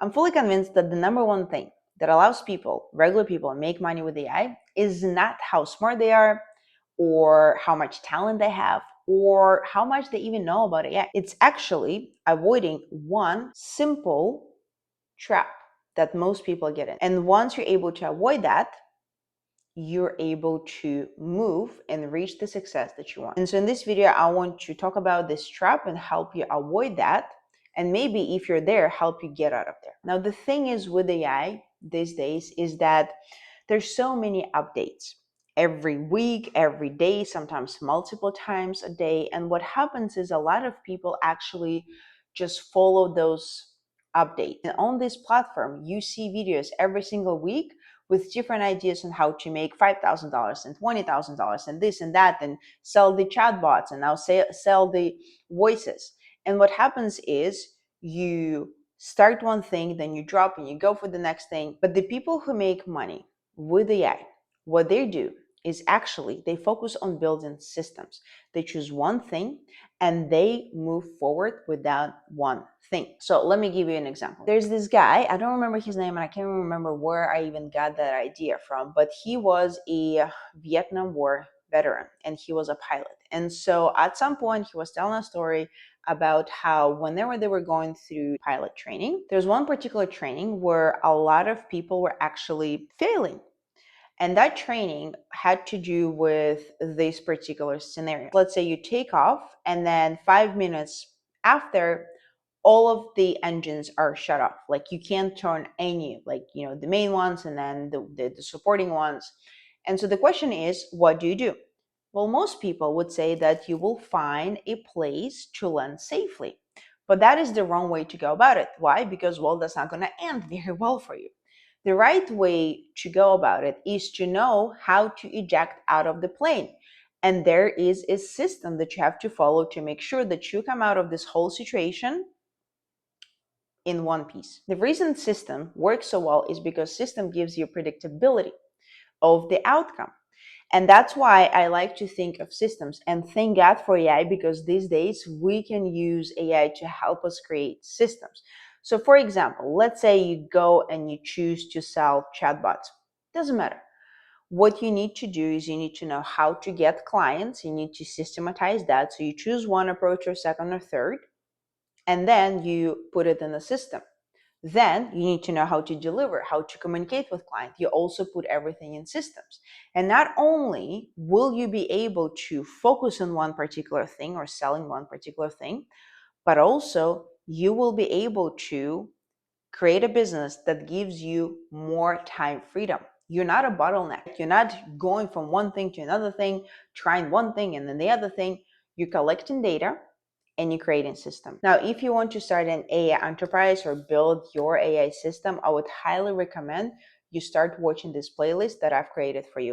I'm fully convinced that the number one thing that allows people, regular people, make money with AI is not how smart they are or how much talent they have or how much they even know about AI. It's actually avoiding one simple trap that most people get in. And once you're able to avoid that, you're able to move and reach the success that you want. And so in this video, I want to talk about this trap and help you avoid that. And maybe if you're there, help you get out of there. Now, the thing is with AI these days is that there's so many updates every week, every day, sometimes multiple times a day. And what happens is a lot of people actually just follow those updates. And on this platform, you see videos every single week with different ideas on how to make $5,000 and $20,000 and this and that, and sell the chatbots and now sell the voices. And what happens is you start one thing, then you drop and you go for the next thing. But the people who make money with AI, what they do is actually they focus on building systems. They choose one thing and they move forward with that one thing. So let me give you an example. There's this guy, I don't remember his name and I can't remember where I even got that idea from, but he was a Vietnam War veteran and he was a pilot. And so at some point he was telling a story about how whenever they were going through pilot training, there's one particular training where a lot of people were actually failing. And that training had to do with this particular scenario. Let's say you take off and then 5 minutes after, all of the engines are shut off. Like you can't turn any, like, the main ones and then the supporting ones. And so the question is, what do you do? Well, most people would say that you will find a place to land safely. But that is the wrong way to go about it. Why? Because, well, that's not going to end very well for you. The right way to go about it is to know how to eject out of the plane. And there is a system that you have to follow to make sure that you come out of this whole situation in one piece. The reason system works so well is because system gives you predictability of the outcome. And that's why I like to think of systems, and thank God for AI, because these days we can use AI to help us create systems. So for example, let's say you go and you choose to sell chatbots. Doesn't matter. What you need to do is you need to know how to get clients. You need to systematize that. So you choose one approach or second or third, and then you put it in the system. Then you need to know how to deliver, how to communicate with clients. You also put everything in systems. And not only will you be able to focus on one particular thing or selling one particular thing, but also you will be able to create a business that gives you more time freedom. You're not a bottleneck. You're not going from one thing to another thing, trying one thing and then the other thing. You're collecting data and you're creating system. Now, if you want to start an AI enterprise or build your AI system, I would highly recommend you start watching this playlist that I've created for you.